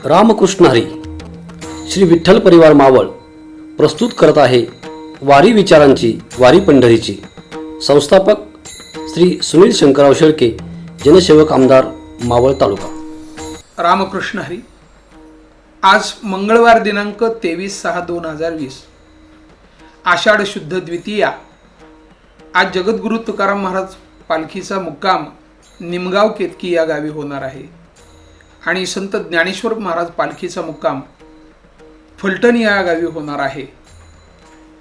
रामकृष्ण हरी श्री विठ्ठल परिवार मावळ प्रस्तुत करत आहे वारी विचारांची वारी पंढरीची. संस्थापक श्री सुनील शंकरराव शेळके, जनसेवक आमदार मावळ तालुका. रामकृष्ण हरी. आज मंगळवार दिनांक 23/6/2020 आषाढ शुद्ध द्वितीया. आज जगद्गुरु तुकाराम महाराज पालखीचा मुक्काम निमगाव केतकी या गावी होणार आहे आणि संत ज्ञानेश्वर महाराज पालखीचा मुक्काम फलटण या गावी होणार आहे.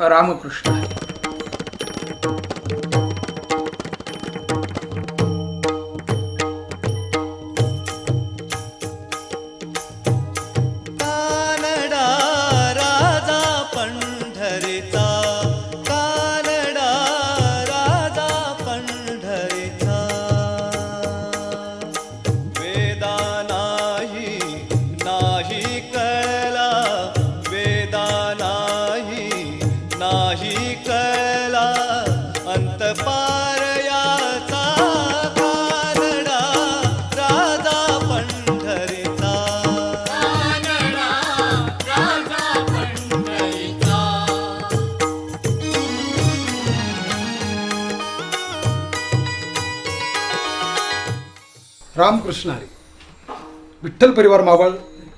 रामकृष्ण हरी. रामकृष्ण हरी. विठ्ठल परिवार मावळ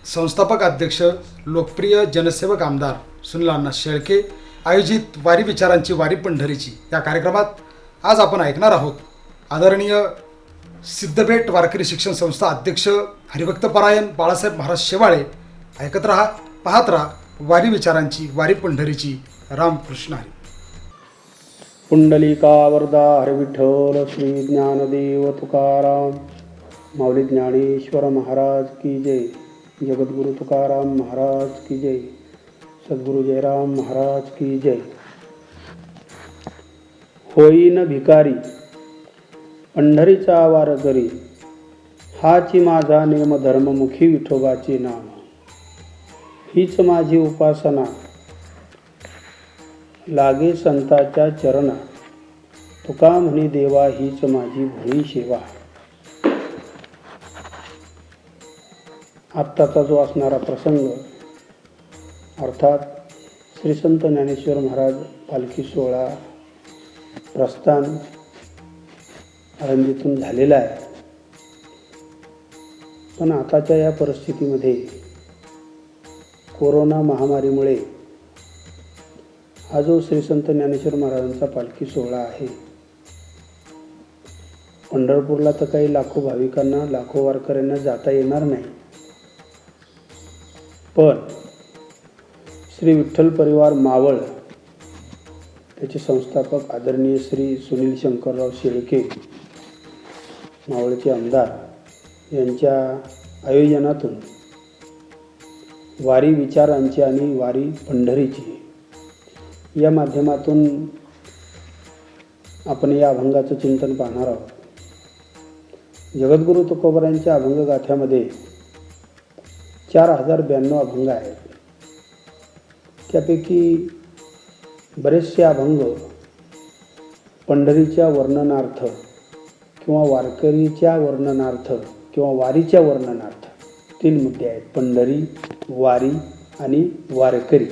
संस्थापक अध्यक्ष लोकप्रिय जनसेवक आमदार सुनील अण्णा शेळके आयोजित वारी विचारांची वारी पंढरीची या कार्यक्रमात आज आपण ऐकणार आहोत आदरणीय सिद्धपेठ वारकरी शिक्षण संस्था अध्यक्ष हरिभक्तपरायण बाळासाहेब महाराज शेवाळे. ऐकत रहा, पाहत रहा वारी विचारांची वारी पंढरीची. रामकृष्ण हरी. पुंडलिका वरदा हरिविठ्ठल श्री ज्ञानदेव तुकाराम माऊली ज्ञानेश्वर महाराज की जय. जगद्गुरु तुकाराम महाराज की जय. सद्गुरु जयराम महाराज की जय. होईन भिकारी पंढरीचा वारकरी, हाची माझा नेम धर्ममुखी विठोबाचे नाम. हीच माझी उपासना लागे संताच्या चरणा, तुका म्हणे देवा हीच माझी भोळी सेवा. आत्ताचा जो असणारा प्रसंग अर्थात श्री संत ज्ञानेश्वर महाराज पालखी सोहळा प्रस्थान आळंदीतून झालेला आहे. पण आताच्या या परिस्थितीमध्ये कोरोना महामारीमुळे हा जो श्री संत ज्ञानेश्वर महाराजांचा पालखी सोहळा आहे, पंढरपूरला तर काही लाखो भाविकांना लाखो वारकऱ्यांना जाता येणार नाही. पण श्री विठ्ठल परिवार मावळ त्याचे संस्थापक आदरणीय श्री सुनील शंकरराव शेळके मावळचे आमदार यांच्या आयोजनातून वारी विचारांची आणि वारी पंढरीची या माध्यमातून आपण या अभंगाचं चिंतन पाहणार आहोत. जगद्गुरु तुकोबारायांच्या अभंग गाथ्यामध्ये 4092 अभंग आहेत. त्यापैकी बरेचसे अभंग पंढरीच्या वर्णनार्थ किंवा वारकरीच्या वर्णनार्थ किंवा वारीच्या वर्णनार्थ 3 मुद्दे आहेत: पंढरी, वारी आणि वारकरी.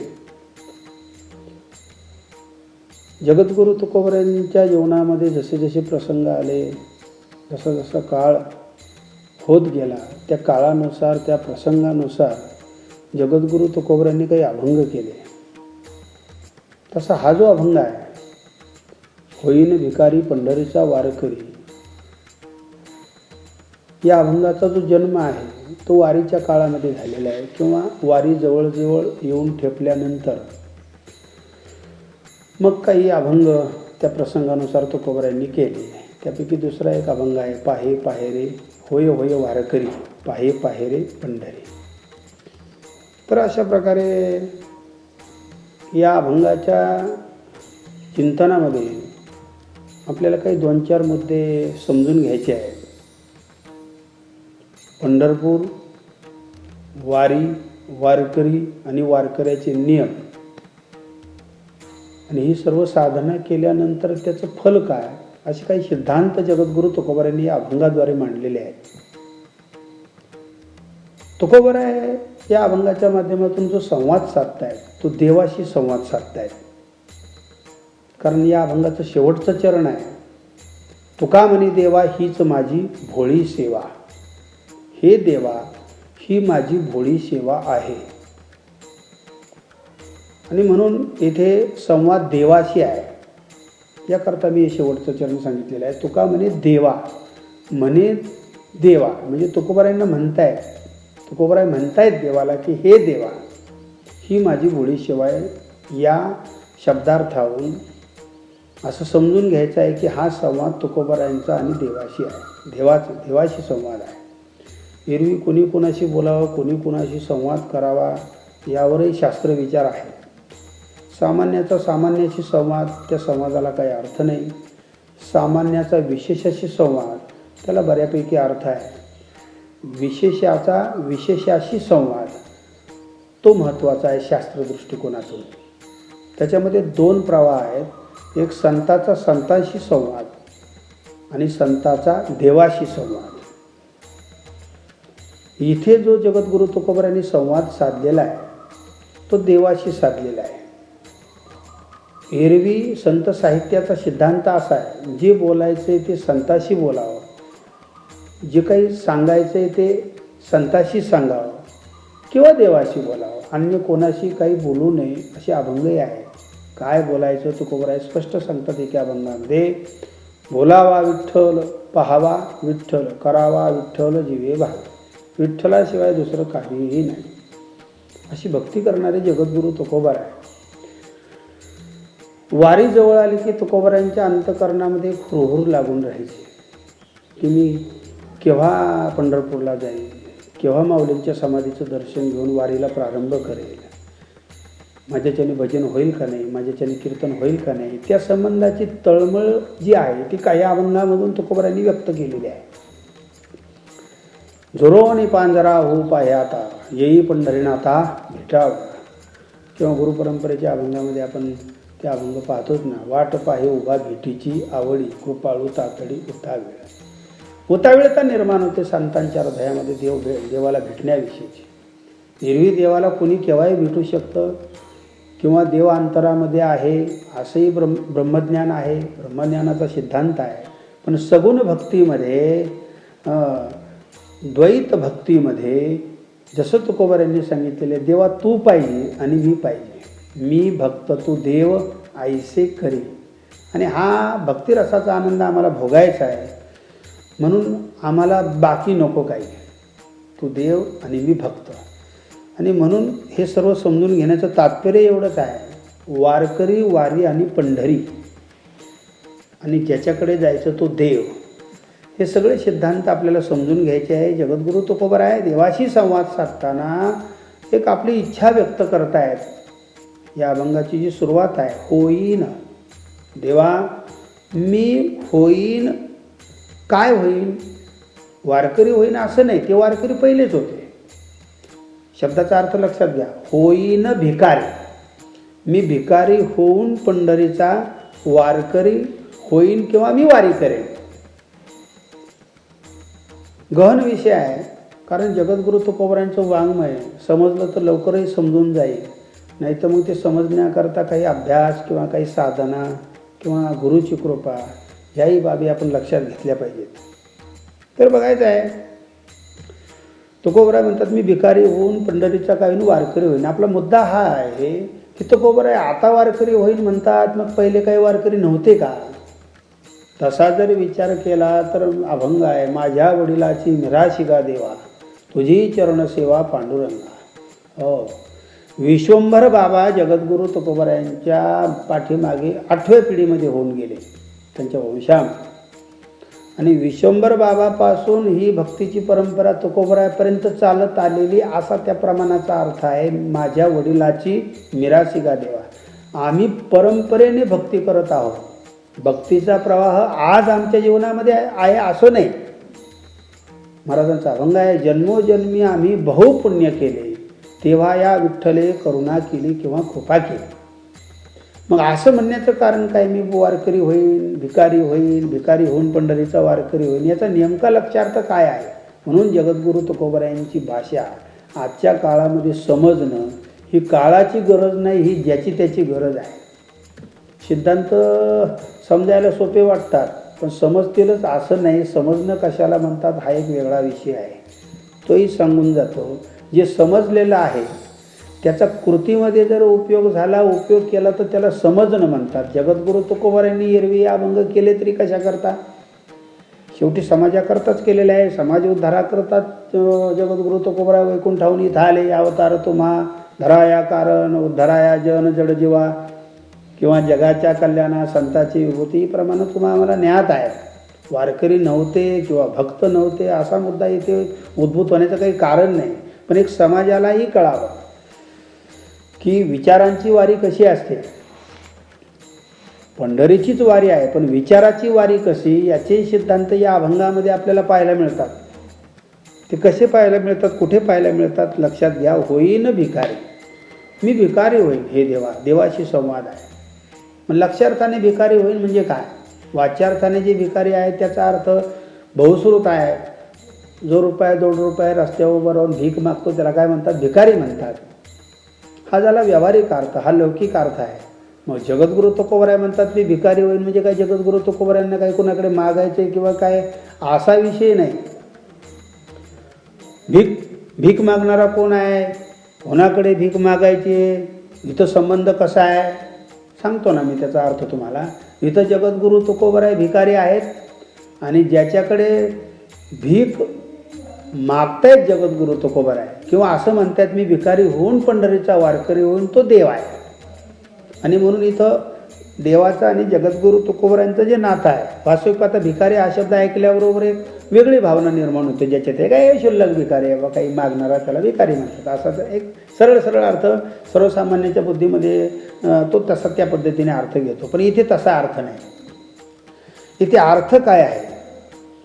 जगद्गुरु तुकोबारायांच्या जीवनामध्ये जसे जसे प्रसंग आले, जसा जसा काळ होत गेला, त्या काळानुसार त्या प्रसंगानुसार जगद्गुरु तुकोबारायांनी काही अभंग केले. तसा हा जो अभंग आहे, होईन भिकारी पंढरीचा वारकरी, या अभंगाचा जो जन्म आहे तो वारीच्या काळामध्ये झालेला आहे किंवा वारी जवळजवळ येऊन ठेपल्यानंतर मग काही अभंग त्या प्रसंगानुसार तुकोबारायांनी केले. त्यापैकी दुसरा एक अभंग आहे, पाहे पाहे रे होय होय वारकरी, पाहे पाहे रे पंढरी. तर अशा प्रकारे या अभंगाच्या चिंतनामध्ये आपल्याला काही 2-4 मुद्दे समजून घ्यायचे आहेत. पंढरपूर, वारी, वारकरी आणि वारकऱ्याचे नियम आणि ही सर्व साधना केल्यानंतर त्याचं फल काय, असे काही सिद्धांत जगद्गुरु तुकोबारायांनी या अभंगाद्वारे मांडलेले आहेत. तुकोबराय या अभंगाच्या माध्यमातून जो संवाद साधतायत तो देवाशी संवाद साधतायत. कारण या अभंगाचं शेवटचं चरण आहे, तुका म्हणे देवा हीच माझी भोळी सेवा. हे देवा, ही माझी भोळी सेवा आहे. आणि म्हणून येथे संवाद देवाशी आहे. याकरता मी हे शेवटचं चरण सांगितलेलं आहे. तुका म्हणे देवा, म्हणे देवा म्हणजे तुकोबरायांना म्हणतायत, तुकोबराय म्हणतायत देवाला की हे देवा, ही माझी भोळी सेवा आहे. या शब्दार्थावरून असं समजून घ्यायचं आहे की हा संवाद तुकोबरायांचा आणि देवाशी आहे, देवाशी संवाद आहे. एरवी कोणी कोणाशी बोलावं, कोणी कोणाशी संवाद करावा यावरही शास्त्रविचार आहे. सामान्याचा सामान्याशी संवाद, त्या संवादाला काही अर्थ नाही. सामान्याचा विशेषाशी संवाद, त्याला बऱ्यापैकी अर्थ आहे. विशेषाचा विशेषाशी संवाद तो महत्त्वाचा आहे शास्त्र दृष्टिकोनातून. त्याच्यामध्ये दोन प्रवाह आहेत, एक संताचा संतांशी संवाद आणि संताचा देवाशी संवाद. इथे जो जगद्गुरु तुकोबरायांनी संवाद साधलेला आहे तो देवाशी साधलेला आहे. एरवी संत साहित्याचा सिद्धांत असा आहे, जे बोलायचं आहे ते संताशी बोलावं, जे काही सांगायचं आहे ते संताशी सांगावं किंवा देवाशी बोलावं, अन्य कोणाशी काही बोलू नये असे अभंगही आहे. काय बोलायचं तुकोबराय स्पष्ट सांगतात एका अभंगामध्ये, बोलावा विठ्ठल, पाहावा विठ्ठल, करावा विठ्ठल जीवे भाव. विठ्ठलाशिवाय दुसरं काहीही नाही. अशी भक्ती करणारे जगद्गुरु तुकोबराय. वारी जवळ आली की तुकोबरायांच्या अंतःकरणामध्ये हुरहुर लागून राहायची की मी केव्हा पंढरपूरला जाईल, केव्हा माऊलींच्या समाधीचं दर्शन घेऊन वारीला प्रारंभ करेल, माझ्याच्याने भजन होईल का नाही, माझ्याच्याने कीर्तन होईल का नाही. त्या संबंधाची तळमळ जी आहे ती काही अभंगामधून तुकोबरायांनी व्यक्त केलेली आहे. झुरोनी पांजरा हो पाह्याता, येई पंढरीनाथा भेटावं. किंवा गुरुपरंपरेच्या अभंगामध्ये आपण ते अभंग पाहतोच ना, वाट पाहे उभा भेटीची आवडी, कृपाळू तातडी उतावेळ. उतावेळता निर्माण होते संतांच्या हृदयामध्ये देवाला भेटण्याविषयीची. एरवी देवाला कोणी केव्हाही भेटू शकतं किंवा देव अंतरामध्ये आहे असंही ब्रह्मज्ञान आहे, ब्रह्मज्ञानाचा सिद्धांत आहे. पण सगुण भक्तीमध्ये, द्वैत भक्तीमध्ये जसं तुकोबरायांनी सांगितलेले, देवा तू पाहिजे आणि मी पाहिजे, मी भक्त तू देव ऐसे करी. आणि हा भक्तिरसाचा आनंद आम्हाला भोगायचा आहे. म्हणून आम्हाला बाकी नको काही, तू देव आणि मी भक्त. आणि म्हणून हे सर्व समजून घेण्याचं तात्पर्य एवढंच आहे, वारकरी, वारी आणि पंढरी आणि ज्याच्याकडे जायचं तो देव, हे सगळे सिद्धांत आपल्याला समजून घ्यायचे आहे. जगद्गुरु तुकोबराय देवाशी संवाद साधताना एक आपली इच्छा व्यक्त करतायत. या अभंगाची जी सुरुवात आहे, होईन देवा, मी होईन. काय होईन? वारकरी होईन असं नाही, ते वारकरी पहिलेच होते. शब्दाचा अर्थ लक्षात घ्या, होईन भिकारी, मी भिकारी होऊन पंढरीचा वारकरी होईन किंवा मी वारी करेन. गहन विषय आहे, कारण जगद्गुरु तुकोबरायांचं वाङ्मय समजलं तर लवकरही समजून जाईल. नाही तर मग ते समजण्याकरता काही अभ्यास किंवा काही साधना किंवा गुरुची कृपा ह्याही बाबी आपण लक्षात घेतल्या पाहिजेत. तर बघायचं आहे, तुकोबराय म्हणतात मी भिकारी होऊन पंढरीचा काही वारकरी होईन. आपला मुद्दा हा आहे की तुकोबराय आता वारकरी होईन म्हणतात, मग पहिले काही वारकरी नव्हते का? तसा जर विचार केला तर अभंग आहे, माझ्या वडिलाची निराशिगा देवा, तुझी चरणसेवा पांडुरंगा. हो, विश्वंभर बाबा जगद्गुरु तुकोबरायांच्या पाठीमागे 8व्या पिढीमध्ये होऊन गेले त्यांच्या वंशामध्ये. आणि विश्वंभर बाबापासून ही भक्तीची परंपरा तुकोबरायापर्यंत चालत आलेली, असा त्या प्रमाणाचा अर्थ आहे. माझ्या वडिलाची मिरासिगा देवा, आम्ही परंपरेने भक्ती करत आहोत. भक्तीचा प्रवाह आज आमच्या जीवनामध्ये आहे असं नाही. महाराजांचा अभंग आहे, जन्मोजन्मी आम्ही बहुपुण्य केले, तेव्हा या विठ्ठले करुणा केली किंवा कृपा केली. मग असं म्हणण्याचं कारण काय, मी वारकरी होईन, भिकारी होईन, भिकारी होऊन पंढरीचा वारकरी होईन, याचा नेमका लक्ष्यार्थ काय आहे? म्हणून जगद्गुरु तुकोबरायांची भाषा आजच्या काळामध्ये समजणं ही काळाची गरज नाही, ही ज्याची त्याची गरज आहे. सिद्धांत समजायला सोपे वाटतात पण समजतीलच असं नाही. समजणं कशाला म्हणतात हा एक वेगळा विषय आहे, तोही सांगून जातो. जे समजलेलं आहे त्याचा कृतीमध्ये जर उपयोग केला तर त्याला समजणं म्हणतात. जगद्गुरू तुकोबारायांनी एरवी अभंग केले तरी कशा करता, शेवटी समाजाकरताच केलेले आहे. समाज उद्धाराकरताच जगद्गुरू तुकोबारा वैकुंठाहून इथं आले. अवतार तुम्हा धराया कारण उद्धाराया जन जड जीवा, किंवा जगाच्या कल्याणा संताची विभूतीप्रमाणे तुम्हा आम्हाला ज्ञात आहे. वारकरी नव्हते किंवा भक्त नव्हते असा मुद्दा इथे उद्भूत होण्याचं काही कारण नाही. पण एक समाजालाही कळावं की विचारांची वारी कशी असते. पंढरीचीच वारी आहे पण विचाराची वारी कशी, याचे सिद्धांत या अभंगामध्ये आपल्याला पाहायला मिळतात. ते कसे पाहायला मिळतात, कुठे पाहायला मिळतात, लक्षात घ्या. होईन भिकारी, मी भिकारी होईन हे देवाशी संवाद आहे. मग लक्षार्थाने भिकारी होईन म्हणजे काय, वाच्यार्थाने जे भिकारी आहे त्याचा अर्थ बहुश्रुत आहे. जो रुपये 2 रुपये रस्त्यावर उभं राहून भीक मागतो त्याला काय म्हणतात, भिकारी म्हणतात. हा झाला व्यावहारिक अर्थ, हा लौकिक अर्थ आहे. मग जगद्गुरू तुकोबाराय म्हणतात मी भिकारी होईन म्हणजे काय, जगद्गुरू तुकोबारायांना काही कोणाकडे मागायचे किंवा काय असा विषय नाही. भीक मागणारा कोण आहे, कोणाकडे भीक मागायची, इथं संबंध कसा आहे सांगतो ना मी त्याचा अर्थ तुम्हाला. इथं जगद्गुरू तुकोबाराय भिकारी आहेत आणि ज्याच्याकडे भीक मागतायत जगद्गुरू तुकोबाराय किंवा असं म्हणतात मी भिकारी होऊन पंढरीचा वारकरी होऊन, तो देव आहे. आणि म्हणून इथं देवाचं आणि जगद्गुरू तुकोबारायांचं जे नातं आहे, वास्तविक आता भिकारी हा शब्द ऐकल्याबरोबर एक वेगळी भावना निर्माण होते. ज्याच्यात हे काय शुल्लक भिकारी आहे बा, काही मागणारा त्याला भिकारी म्हणतात असा एक सरळ अर्थ सर्वसामान्याच्या बुद्धीमध्ये तो तसा त्या पद्धतीने अर्थ घेतो. पण इथे तसा अर्थ नाही. इथे अर्थ काय आहे,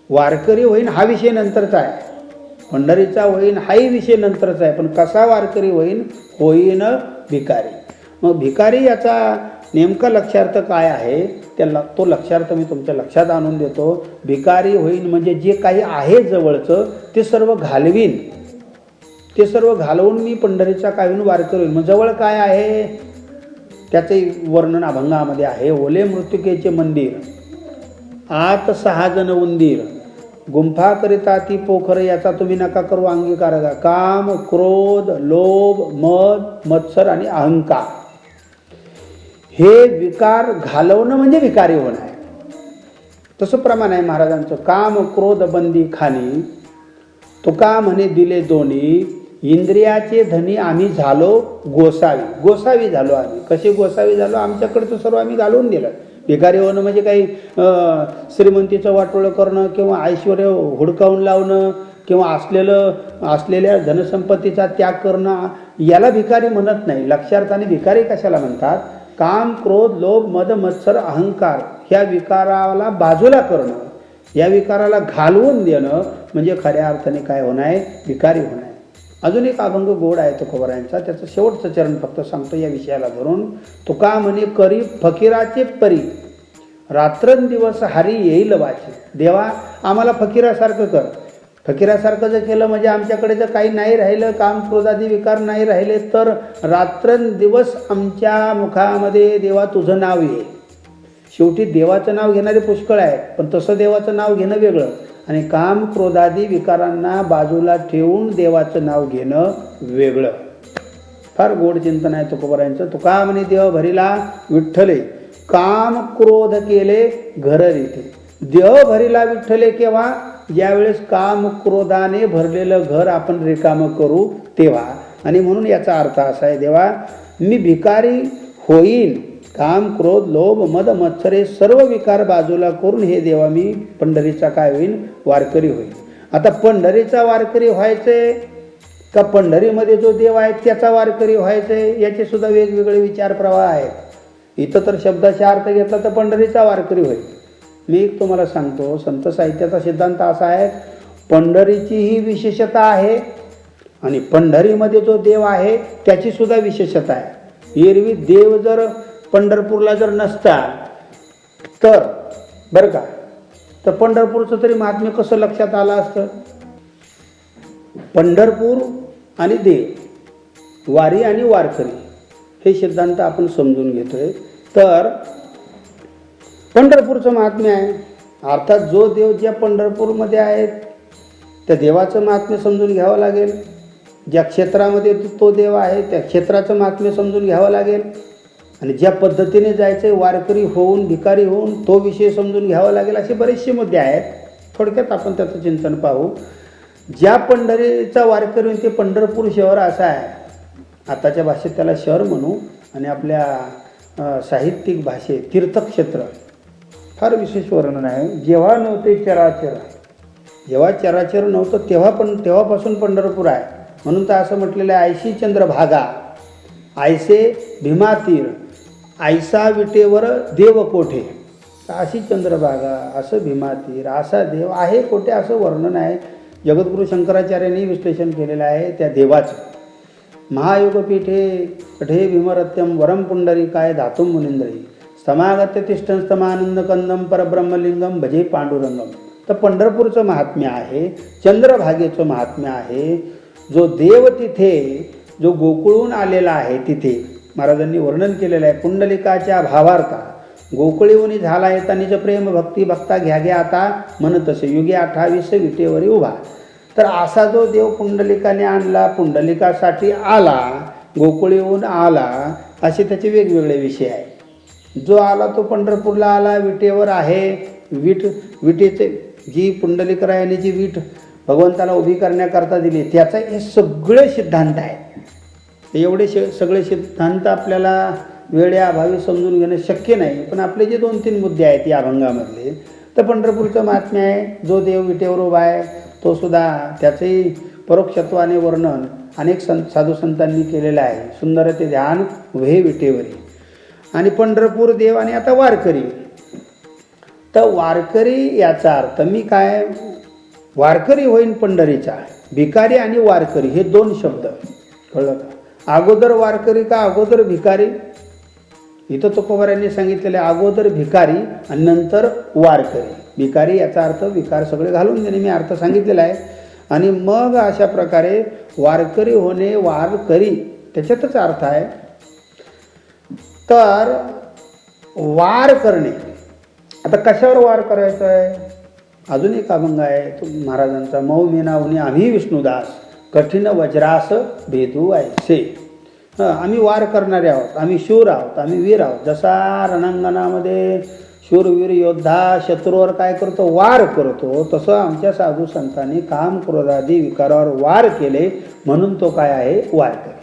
वारकरी होईन हा विषय नंतरचा आहे, पंढरीचा होईन हाही विषय नंतरचा आहे. पण कसा वारकरी होईन भिकारी. मग भिकारी याचा नेमका लक्षार्थ काय आहे त्याला, तो लक्षार्थ मी तुमच्या लक्षात आणून देतो. भिकारी होईन म्हणजे जे काही आहे जवळचं ते सर्व घालवीन, ते सर्व घालवून मी पंढरीचा काय होईन वारकरी होईन. मग जवळ काय आहे त्याचे वर्णन अभंगामध्ये आहे. ओले मृत्युकेचे मंदिर, आत 6 जण उंदीर, गुंफा करिता ती पोखर, याचा तुम्ही नका करू अंगीकार. काम क्रोध लोभ मद मत्सर आणि अहंकार हे विकार घालवणं म्हणजे भिकारी होणं आहे. तसं प्रमाण आहे महाराजांचं. काम क्रोध बंदी खाणी, तुका म्हणे दिले दोन्ही, इंद्रियाचे धनी आम्ही झालो गोसावी झालो आम्ही. कसे गोसावी झालो, आमच्याकडचं सर्व आम्ही घालवून दिलं. भिकारी होणं म्हणजे काही श्रीमंतीचं वाटोळं करणं किंवा ऐश्वर हुडकावून लावणं किंवा असलेल्या धनसंपत्तीचा त्याग करणं, याला भिकारी म्हणत नाही. लक्षार्थाने भिकारी कशाला म्हणतात, काम क्रोध लोभ मद मत्सर अहंकार ह्या विकाराला बाजूला करणं, या विकाराला घालवून देणं म्हणजे खऱ्या अर्थाने काय होणं आहे, भिकारी होणं आहे. अजून एक अभंग गोड आहे तुकोबारायांचा, त्याचं शेवटचं चरण फक्त सांगतो या विषयाला धरून. तुका म्हणे करी फकीराचे परी, रात्रंदिवस हरी येईल वाचे. देवा आम्हाला फकीरासारखं कर. फकीरासारखं जर केलं म्हणजे आमच्याकडे जर काही नाही राहिलं, काम क्रोधादी विकार नाही राहिले, तर रात्रंदिवस आमच्या मुखामध्ये देवा तुझं नाव येईल. शेवटी देवाचं नाव घेणारे पुष्कळ आहेत, पण तसं देवाचं नाव घेणं वेगळं आणि काम क्रोधादी विकारांना बाजूला ठेवून देवाचं नाव घेणं वेगळं. फार गोड चिंतन आहे तुकोबारायांचं. तुका म्हणे देव भरिला विठ्ठले, काम क्रोध केले घर रीते. देव भरिला विठ्ठले केव्हा, ज्यावेळेस काम क्रोधाने भरलेलं घर आपण रिकामं करू तेव्हा. आणि म्हणून याचा अर्थ असा आहे, देवा मी भिकारी होईन, काम क्रोध लोभ मद मत्सरे सर्व विकार बाजूला करून हे देवा मी पंढरीचा काय होईन, वारकरी होईन. आता पंढरीचा वारकरी व्हायचंय का पंढरीमध्ये जो देव आहे त्याचा वारकरी व्हायचंय, याचे सुद्धा वेगवेगळे विचार प्रवाह आहेत. इथं तर शब्दाचा अर्थ घेतला तर पंढरीचा वारकरी होईल. मी एक तुम्हाला सांगतो, संत साहित्याचा सिद्धांत असा आहे, पंढरीची ही विशेषता आहे आणि पंढरीमध्ये जो देव आहे त्याची सुद्धा विशेषता आहे. एरवी देव जर पंढरपूरला जर नसता तर बरं का, तर पंढरपूरचं तरी महात्म्य कसं लक्षात आलं असतं. पंढरपूर आणि देव, वारी आणि वारकरी हे सिद्धांत आपण समजून घेतोय. तर पंढरपूरचं महात्म्य आहे. अर्थात जो देव ज्या पंढरपूरमध्ये आहे त्या देवाचं महात्म्य समजून घ्यावं लागेल. ज्या क्षेत्रामध्ये तो देव आहे त्या क्षेत्राचं महात्म्य समजून घ्यावं लागेल. आणि ज्या पद्धतीने जायचं वारकरी होऊन भिकारी होऊन तो विषय समजून घ्यावा लागेल. असे बरेचसे मुद्दे आहेत. थोडक्यात आपण त्याचं चिंतन पाहू. ज्या पंढरीचा वारकरी ते पंढरपूर शहर असं आहे, आताच्या भाषेत त्याला शहर म्हणू आणि आपल्या साहित्यिक भाषेत तीर्थक्षेत्र, फार विशेष वर्णन आहे. जेव्हा नव्हते चराचर, जेव्हा चराचर नव्हतं तेव्हापासून पंढरपूर आहे. म्हणून तर असं म्हटलेलं आहे, आयशी चंद्रभागा आयसे भीमातीर आयसा विटेवर देव कोठे. अशी चंद्रभागा, असं भीमातीर, असा देव आहे कोठे, असं वर्णन आहे. जगद्गुरू शंकराचार्यांनी विश्लेषण केलेलं आहे त्या देवाचं. महायोगपीठे कठे भीमरत्यम वरम पुंडरीकाय धातुम मुनिंद्री समागत्य तिष्ठन स्तमानंद कंदम परब्रह्मलिंगम भजे पांडुरंगम. तर पंढरपूरचं महात्म्य आहे, चंद्रभागेचं महात्म्य आहे. जो देव तिथे, जो गोकुळून आलेला आहे तिथे महाराजांनी वर्णन केलेलं आहे. पुंडलिकाच्या भावार्था गोकुळीवनी झाला येतानीच प्रेम भक्ती भक्ता घ्या घ्या आता मन तसे युगे 28 विटेवरी उभा. तर असा जो देव पुंडलिकाने आणला, पुंडलिकासाठी आला, गोकुळीहून आला, असे त्याचे वेगवेगळे विषय आहे. जो आला तो पंढरपूरला आला, विटेवर आहे. विटेचे जी पुंडलिकरायाने जी वीट भगवंताला उभी करण्याकरता दिली त्याचा हे सगळे सिद्धांत आहे. एवढे सगळे सिद्धांत आपल्याला वेळेअभावी समजून घेणं शक्य नाही. पण आपले जे 2-3 मुद्दे आहेत या अभंगामधले, तर पंढरपूरचं महात्म्य आहे. जो देव विटेवर उभा आहे तो सुद्धा त्याचंही परोक्षत्वाने वर्णन अनेक साधू संतांनी केलेलं आहे. सुंदर ते ध्यान उभे विटेवरी. आणि पंढरपूर देव आणि आता वारकरी. तर वारकरी याचा अर्थ मी काय, वारकरी होईन पंढरीचा. भिकारी आणि वारकरी हे 2 शब्द कळलं का. अगोदर वारकरी का अगोदर भिकारी, इथं तुकोबारायांनी सांगितलेलं आहे अगोदर भिकारी आणि नंतर वारकरी. भिकारी याचा अर्थ विकार सगळे घालून देणे, मी अर्थ सांगितलेला आहे. आणि मग अशा प्रकारे वारकरी होणे, वारकरी त्याच्यातच अर्थ आहे. तर वार करणे, आता कशावर वार करायचं आहे. अजून एक अभंग आहे तो महाराजांचा, मऊ मेनावनी आम्ही विष्णुदास कठीण वज्रास भेदू ऐसे. आम्ही वार करणारे आहोत, आम्ही शूर आहोत, आम्ही वीर आहोत. जसा रणांगणामध्ये शूरवीर योद्धा शत्रूवर काय करतो, वार करतो, तसं आमच्या साधू संतांनी काम क्रोधादी विकारावर वार केले, म्हणून तो काय आहे, वारकरी.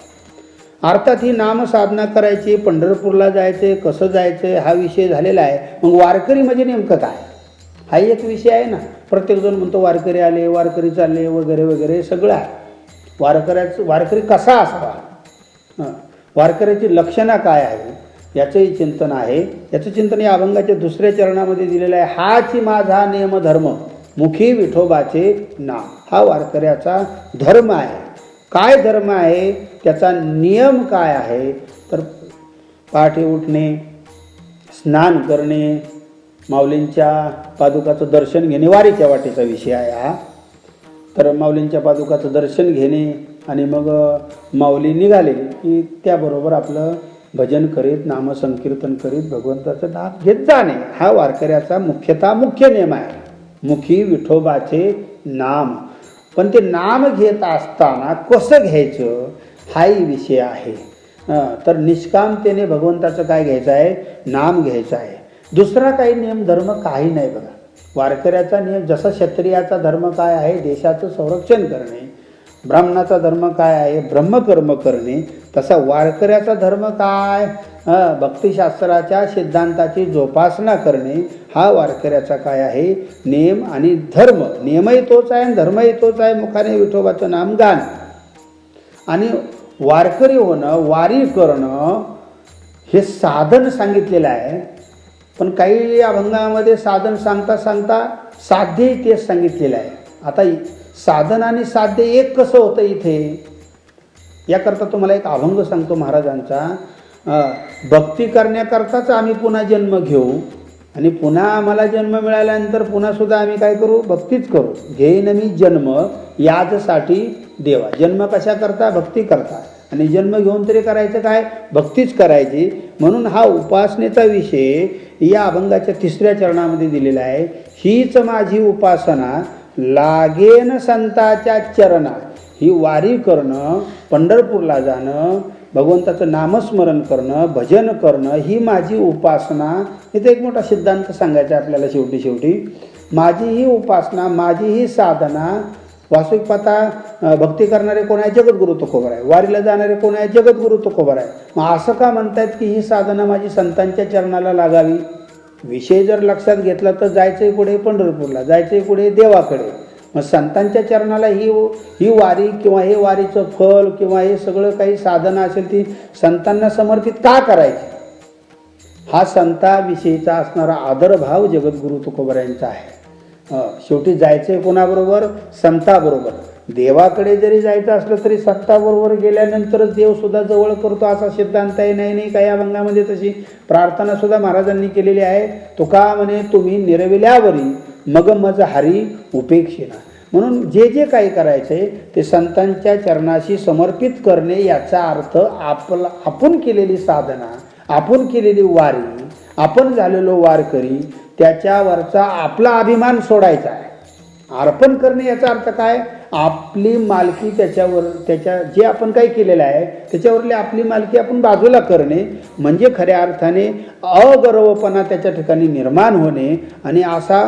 अर्थात ही नामसाधना करायची, पंढरपूरला जायचे, कसं जायचं हा विषय झालेला आहे. मग वारकरी म्हणजे नेमकं काय, हा एक विषय आहे ना. प्रत्येकजण म्हणतो वारकरी आले, वारकरी चालले वगैरे वगैरे सगळं आहे. वारकरी कसा असावा, वारकऱ्याची लक्षणं काय आहे याचंही चिंतन आहे. याचं चिंतन या अभंगाच्या 2ऱ्या चरणामध्ये दिलेलं आहे. हाची माझा नेम धर्म मुखी विठोबाचे नाम. हा वारकऱ्याचा धर्म आहे. काय धर्म आहे, त्याचा नियम काय आहे, तर पहाटे उठणे, स्नान करणे, माऊलींच्या पादुकाचं दर्शन घेणे, वारीच्या वाटेचा विषय आहे हा. तर माऊलींच्या पादुकाचं दर्शन घेणे आणि मग माऊली निघाले की त्याबरोबर आपलं भजन करीत, नामसंकीर्तन करीत भगवंताचं नाम घेत जाणे, हा वारकऱ्याचा मुख्य नियम आहे. मुखी विठोबाचे नाम. पण ते नाम घेत असताना कसं घ्यायचं हाही विषय आहे. तर निष्कामतेने भगवंताचं काय घ्यायचं आहे, नाम घ्यायचं आहे. दुसरा काही नियम धर्म काही नाही बघा. वारकऱ्याचा नियम, जसा क्षत्रियाचा धर्म काय आहे, देशाचं संरक्षण करणे, ब्राह्मणाचा धर्म काय आहे, ब्रह्मकर्म करणे, तसा वारकऱ्याचा धर्म काय, भक्तिशास्त्राच्या सिद्धांताची जोपासना करणे, हा वारकऱ्याचा काय आहे, नियम आणि धर्म. नियमही तोच आहे, धर्मही तोच आहे, मुखाने विठोबाचं नाम गाण. आणि वारकरी होणं, वारी करणं हे साधन सांगितलेलं आहे. पण काही अभंगामध्ये साधन सांगता सांगता साध्यही तेच सांगितलेलं आहे. आता साधन आणि साध्य एक कसं होतं इथे, याकरता तुम्हाला एक अभंग सांगतो महाराजांचा. भक्ती करण्याकरताच आम्ही पुन्हा जन्म घेऊ आणि पुन्हा आम्हाला जन्म मिळाल्यानंतर पुन्हा सुद्धा आम्ही काय करू, भक्तीच करू. घेईन मी जन्म याचसाठी देवा. जन्म कशा करता? भक्ती करता. आणि जन्म घेऊन तरी करायचं काय? भक्तीच करायची. म्हणून हा उपासनेचा विषय या अभंगाच्या 3ऱ्या चरणामध्ये दिलेला आहे. हीच माझी उपासना लागेन संताच्या चरणा. ही वारी करणं, पंढरपूरला जाणं, भगवंताचं नामस्मरण करणं, भजन करणं ही माझी उपासना. इथे एक मोठा सिद्धांत सांगायचा आहे आपल्याला शेवटी. माझी ही उपासना, माझी ही साधना. वास्तविक पाहता भक्ती करणारे कोण आहे? जगद्गुरु तुकोबाराय. वारीला जाणारे कोण आहे? जगद्गुरु तुकोबाराय. मग असं का म्हणतायत की ही साधना माझी संतांच्या चरणाला लागावी? विषय जर लक्षात घेतला तर जायचंय कुठे? पंढरपूरला. जायचंय कुठे? देवाकडे. मग संतांच्या चरणाला ही वारी किंवा हे वारीचं फल किंवा हे सगळं काही साधना असेल ती संतांना समर्पित का करायची? हा संताविषयीचा असणारा आदरभाव जगद्गुरु तुकोबारायांचा आहे. शेवटी जायचंय कोणाबरोबर? संताबरोबर. देवाकडे जरी जायचं असलं तरी संताबरोबर गेल्यानंतरच देवसुद्धा जवळ करतो असा सिद्धांत आहे. नाही काही अभंगामध्ये तशी प्रार्थनासुद्धा महाराजांनी केलेली आहे. तुका म्हणे तुम्ही निरविल्यावरी मग मज हरी उपेक्षिना. म्हणून जे काही करायचं आहे ते संतांच्या चरणाशी समर्पित करणे. याचा अर्थ आपण केलेली साधना, आपण केलेली वारी, आपण झालेलो वारकरी, त्याच्यावरचा आपला अभिमान सोडायचा आहे. अर्पण करणे याचा अर्थ काय? आपली मालकी त्याच्या जे आपण काही केलेलं आहे त्याच्यावरली आपली मालकी आपण बाजूला करणे. म्हणजे खऱ्या अर्थाने अगर्वपणा त्याच्या ठिकाणी निर्माण होणे. आणि असा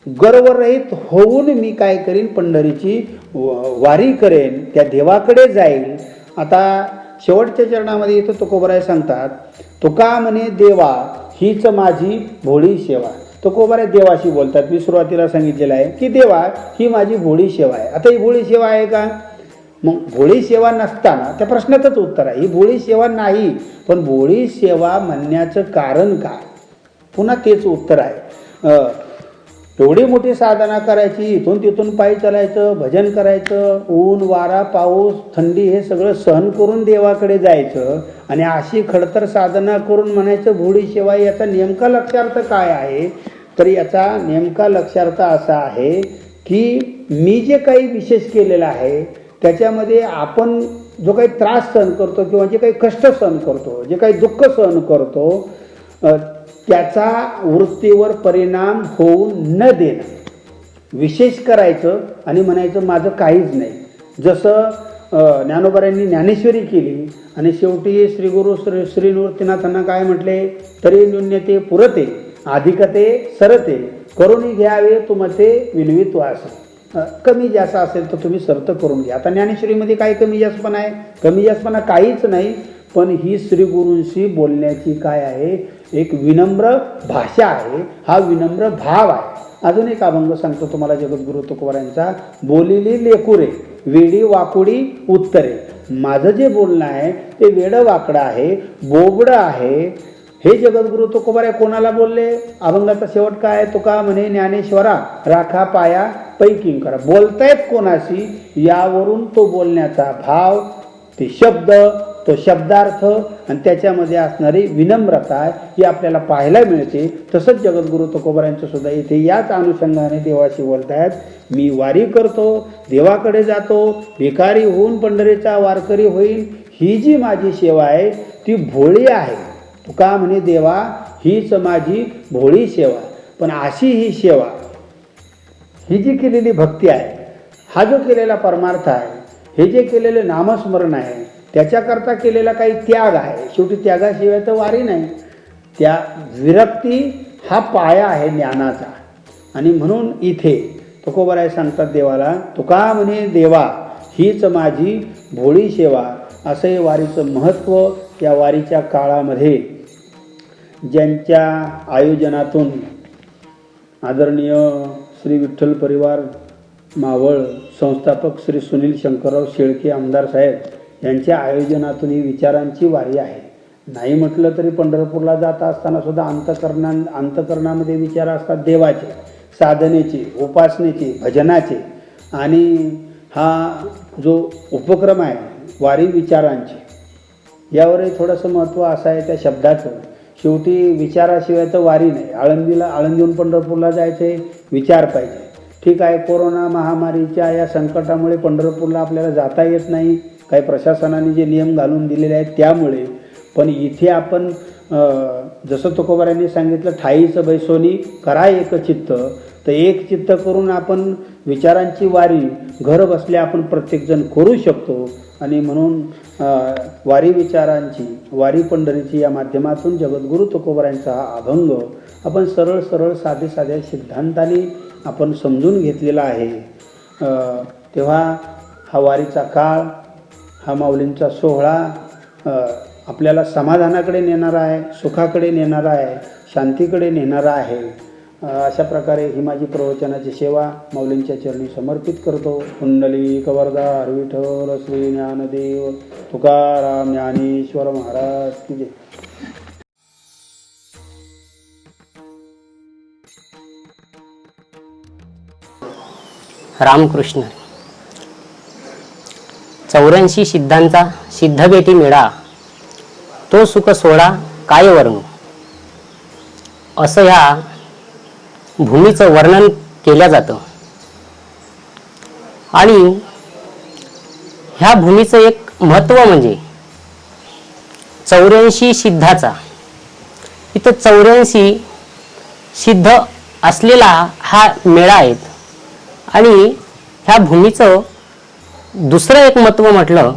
गर्वरहित होऊन मी काय करीन? पंढरीची वारी करेन, त्या देवाकडे जाईल. आता शेवटच्या चरणामध्ये इथं तुकोबाराय सांगतात, तुका म्हणे देवा हीच माझी भोळी सेवा. तुकोबाराय देवाशी बोलतात. मी सुरुवातीला सांगितलेलं आहे की देवा ही माझी भोळी सेवा आहे. आता ही भोळी सेवा आहे का? मग भोळी सेवा नसताना त्या प्रश्नाचंच उत्तर आहे ही भोळी सेवा नाही. पण भोळी सेवा म्हणण्याचं कारण काय? पुन्हा तेच उत्तर आहे. एवढी मोठी साधना करायची, इथून तिथून पायी चालायचं, भजन करायचं, ऊन वारा पाऊस थंडी हे सगळं सहन करून देवाकडे जायचं आणि अशी खडतर साधना करून म्हणायचं भोळी सेवा. याचा नेमका लक्षार्थ काय आहे? तर याचा नेमका लक्षार्थ असा आहे की मी जे काही विशेष केलेलं आहे त्याच्यामध्ये आपण जो काही त्रास सहन करतो किंवा जे काही कष्ट सहन करतो, जे काही दुःख सहन करतो, त्याचा वृत्तीवर परिणाम होऊ न देणं, विशेष करायचं आणि म्हणायचं माझं काहीच नाही. जसं ज्ञानोबारायांनी ज्ञानेश्वरी केली आणि शेवटी श्रीगुरु श्री निवृत्तीनाथांना काय म्हटले? तरी न्यून्यते पुरते अधिकते सरते करून घ्यावे तुमचे विनवित्वास. कमी जास्त असेल तर तुम्ही सर्त करून घ्या. आता ज्ञानेश्वरीमध्ये काय कमी जास्तपणा आहे? कमी जास्तपणा काहीच नाही. पण ही श्रीगुरूंशी बोलण्याची काय आहे? एक विनम्र भाषा आहे, हा विनम्र भाव आहे. अजून एक अभंग सांगतो तुम्हाला जगद्गुरु तुकोबारायांचा. बोलिली लेकुरे वेडी वाकुडी उत्तरे. माझं जे बोलणं आहे ते वेडं वाकडं आहे, बोबडं आहे. हे जगद्गुरु तुकोबाराय कोणाला बोलले? अभंगाचा शेवट काय? तुका म्हणे ज्ञानेश्वरा राखा पाया पैकी करा. बोलतायत कोणाशी? यावरून तो बोलण्याचा भाव, ते शब्द, तो शब्दार्थ आणि त्याच्यामध्ये असणारी विनम्रता ही आपल्याला पाहायला मिळते. तसंच जगद्गुरु तुकोबारायांचं सुद्धा इथे याच अनुषंगाने देवाशी बोलतायत. मी वारी करतो, देवाकडे जातो, भिकारी होऊन पंढरीचा वारकरी होईल. ही जी माझी सेवा आहे ती भोळी आहे. तुका म्हणे देवा हीच माझी भोळी सेवा. पण अशी ही सेवा, ही जी केलेली भक्ती आहे, हा जो केलेला परमार्थ आहे, हे जे केलेले नामस्मरण आहे, त्याच्याकरता केलेला काही त्याग आहे. शेवटी त्यागाशिवाय तर वारी नाही. त्या विरक्ती हा पाया आहे ज्ञानाचा. आणि म्हणून इथे तुकोबाराय सांगतात देवाला, तुका म्हणे देवा हीच माझी भोळी सेवा. असं हे वारीचं महत्त्व या वारीच्या काळामध्ये ज्यांच्या आयोजनातून आदरणीय श्री विठ्ठल परिवार मावळ संस्थापक श्री सुनील शंकरराव शेळके आमदार साहेब यांच्या आयोजनातून ही विचारांची वारी आहे. नाही म्हटलं तरी पंढरपूरला जात असताना सुद्धा अंतकरणामध्ये विचार असतात देवाचे, साधनेचे, उपासनेचे, भजनाचे. आणि हा जो उपक्रम आहे वारी विचारांचे, यावरही थोडंसं महत्त्व असं आहे त्या शब्दाचं. शेवटी विचाराशिवाय तर वारी नाही. आळंदीहून पंढरपूरला जायचे विचार पाहिजे. ठीक आहे, कोरोना महामारीच्या या संकटामुळे पंढरपूरला आपल्याला जाता येत नाही, काही प्रशासनाने जे नियम घालून दिलेले आहेत त्यामुळे. पण इथे आपण जसं तुकोबारायांनी सांगितलं, ठाईचं बैसोनी करा एक चित्त, तर एक चित्त करून आपण विचारांची वारी घर बसल्या आपण प्रत्येकजण करू शकतो. आणि म्हणून वारी विचारांची वारी पंढरीची या माध्यमातून जगद्गुरू तुकोबारायांचा हा अभंग आपण सरळ सरळ साध्या सिद्धांताने आपण समजून घेतलेला आहे. तेव्हा हा वारीचा काळ, हा माऊलींचा सोहळा आपल्याला समाधानाकडे नेणारा आहे, सुखाकडे नेणारा आहे, शांतीकडे नेणारा आहे. अशा प्रकारे ही माझी प्रवचनाची सेवा माऊलींच्या चरणी समर्पित करतो. कुंडली कवरदा विठ्ठल श्री ज्ञानदेव तुकाराम ज्ञानेश्वर महाराज की जय. रामकृष्ण. 84 सिद्धांचा सिद्धभेटी मेळा, तो सुख सोहळा काय वर्णू, असं ह्या भूमीचं वर्णन केलं जातं. आणि ह्या भूमीचं एक महत्त्व म्हणजे 84 सिद्धाचा, इथं 84 सिद्ध असलेला हा मेळा आहे. आणि ह्या भूमीचं दुसरं एक महत्त्व म्हटलं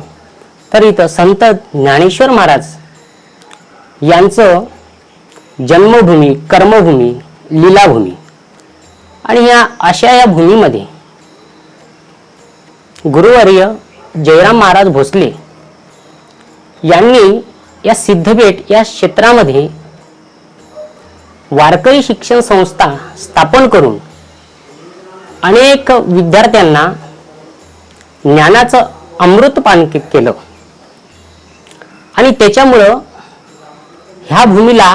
तर इथं संत ज्ञानेश्वर महाराज यांचं जन्मभूमी, कर्मभूमी, लीलाभूमी. आणि अशा या भूमीमध्ये गुरुवर्य जयराम महाराज भोसले यांनी या सिद्धभेट या क्षेत्रामध्ये वारकरी शिक्षण संस्था स्थापन करून अनेक विद्यार्थ्यांना ज्ञानाचं अमृतपान केलं. आणि त्याच्यामुळं ह्या भूमीला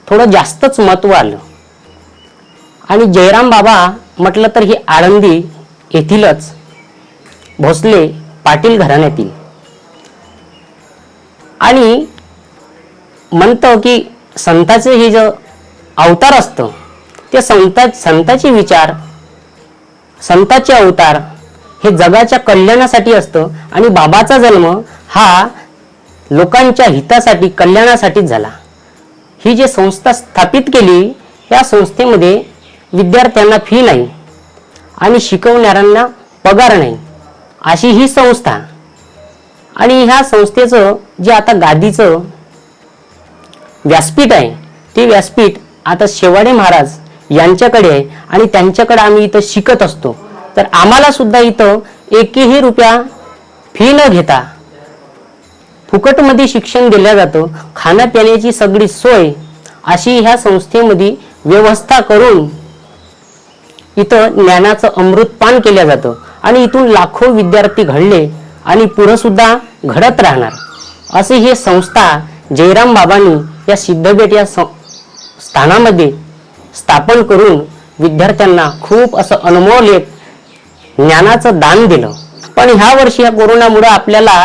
थोडं जास्तच महत्त्व आलं. आणि जयराम बाबा म्हटलं तर ही आळंदी येथीलच भोसले पाटील घराण्यातील. आणि म्हणतो की संताचे हे जे अवतार असतं ते संताचे विचार, संताचे अवतार हे जगाच्या कल्याणासाठी असतं. आणि बाबाचा जन्म हा लोकांच्या हितासाठी, कल्याणासाठीच झाला. ही जी संस्था स्थापित केली, या संस्थेमध्ये विद्यार्थ्यांना फी नाही आणि शिकवणाऱ्यांना पगार नाही, अशी ही संस्था. आणि ह्या संस्थेचं जे आता गादीचं व्यासपीठ आहे, ते व्यासपीठ आता शेवाडे महाराज यांच्याकडे आहे. आणि त्यांच्याकडे आम्ही इथं शिकत असतो. तर आम्हाला सुद्धा इथं एकही रुपया फी न घेता फुकटमध्ये शिक्षण दिलं जातं. खाण्यापिण्याची सगळी सोय अशी ह्या संस्थेमध्ये व्यवस्था करून इथं ज्ञानाचं अमृतपान केलं जातं. आणि इथून लाखो विद्यार्थी घडले आणि पुढं सुद्धा घडत राहणार. असे हे संस्था जयराम बाबांनी या सिद्धभेट या स्थानामध्ये स्थापन करून विद्यार्थ्यांना खूप असं अनमोल एक ज्ञानाचं दान दिलं. पण ह्या वर्षी या कोरोनामुळे आपल्याला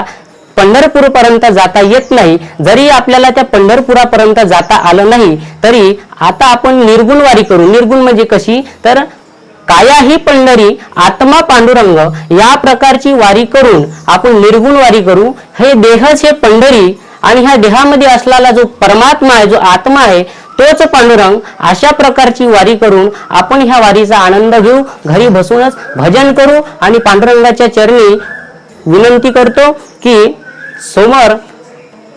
पंढरपूरपर्यंत जाता येत नाही. जरी आपल्याला त्या पंढरपुरापर्यंत जाता आलं नाही तरी आता आपण निर्गुण वारी करू. निर्गुण म्हणजे कशी, तर काया ही पंढरी आत्मा पांडुरंग या प्रकारची वारी करून आपण निर्गुण वारी करू. हे देहच हे पंढरी आणि ह्या देहामध्ये असलेला जो परमात्मा आहे, जो आत्मा आहे, तोच पांडुरंग. अशा प्रकारची वारी करून आपण ह्या वारीचा आनंद घेऊ. घरी बसूनच भजन करू आणि पांडुरंगाच्या चरणी विनंती करतो की समोर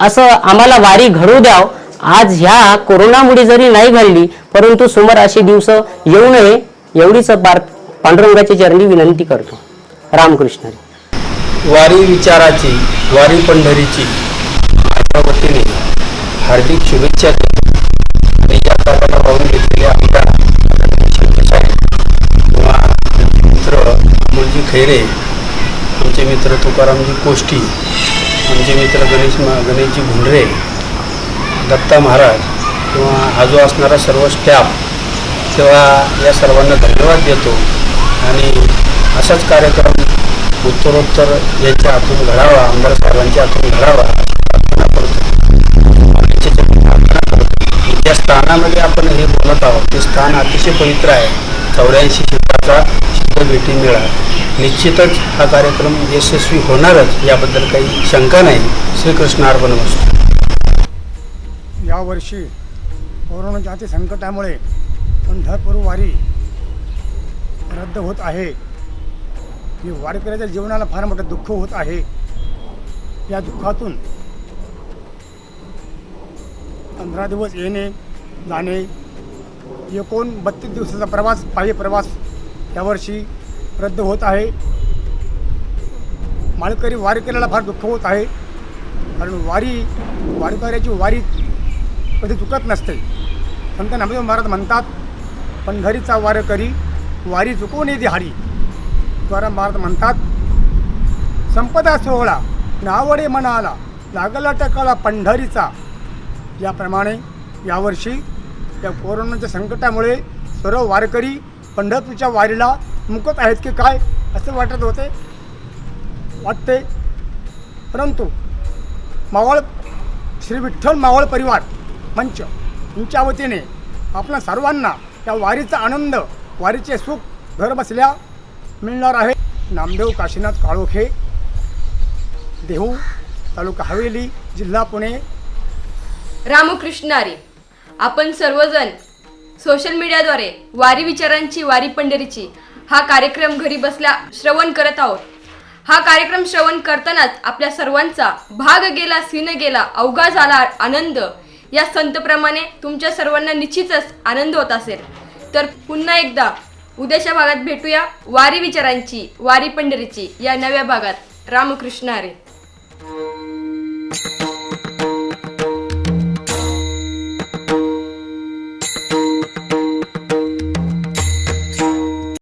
असं आम्हाला वारी घडू द्याव. आज ह्या कोरोनामुळे जरी नाही घडली परंतु समोर असे दिवस येऊ नये एवढीच पांडुरंगाच्या चरणी विनंती करतो. रामकृष्ण. वारी विचाराची, वारी पंढरीची माझ्या वतीने हार्दिक शुभेच्छा. आणि या कार्याला पाहून घेतलेले आमच्या किंवा मित्र अमोलजी खैरे, आमचे मित्र तुकारामजी कोष्टी, आमचे मित्र गणेशजी भुंडरे, दत्ता महाराज किंवा हा जो असणारा सर्व स्टॅफ, तेव्हा या सर्वांना धन्यवाद देतो. आणि असाच कार्यक्रम उत्तरोत्तर यांच्या हातून घडावा, आमदार साहेबांच्या हातून घडावा प्रार्थना करतो. ज्या स्थानामध्ये आपण हे बोलत आहोत ते स्थान अतिशय पवित्र आहे. 84 सिद्धाचा आपल्या भेटी मिळाल. निश्चितच हा कार्यक्रम यशस्वी होणारच, याबद्दल काही शंका नाही. श्रीकृष्ण अर्पणमस्तु. यावर्षी कोरोनाच्या अतिसंकटामुळे पंढरपूर वारी रद्द होत आहे. ही वारकऱ्याच्या जीवनाला फार मोठं दुःख होत आहे. या दुःखातून 15 दिवस येणे जाणे, एकूण 32 दिवसाचा प्रवास, पायी प्रवास यावर्षी रद्द होत आहे. माळकरी वारकऱ्याला फार दुःख होत आहे, कारण वारकऱ्याची वारी कधी चुकत नसते. संत नामदेव महाराज म्हणतात, पंढरीचा वारकरी वारी चुकवून येते हारी. तुकाराम महाराज म्हणतात, संपदा सोहळा नावडे मनाला लागला टकाला पंढरीचा. याप्रमाणे यावर्षी या कोरोनाच्या संकटामुळे सर्व वारकरी पंढरपूरच्या वारीला मुकत आहेत की काय असं वाटते. परंतु मावळ श्री विठ्ठल मावळ परिवार मंच यांच्या वतीने आपल्या सर्वांना या वारीचा आनंद, वारीचे सुख घर बसल्या मिळणार आहे. नामदेव काशीनाथ काळोखे, देहू, तालुका हवेली, जिल्हा पुणे. रामकृष्ण हरी. आपण सर्वजण सोशल मीडियाद्वारे वारी विचारांची, वारी पंढरीची हा कार्यक्रम घरी बसल्या श्रवण करत आहोत. हा कार्यक्रम श्रवण करतानाच आपल्या सर्वांचा भाग गेला, सीन गेला, अवघा झाला आनंद या संतप्रमाणे तुमच्या सर्वांना निश्चितच आनंद होत असेल. तर पुन्हा एकदा उद्याच्या भागात भेटूया वारी विचारांची, वारी पंढरीची या नव्या भागात. रामकृष्ण हरी.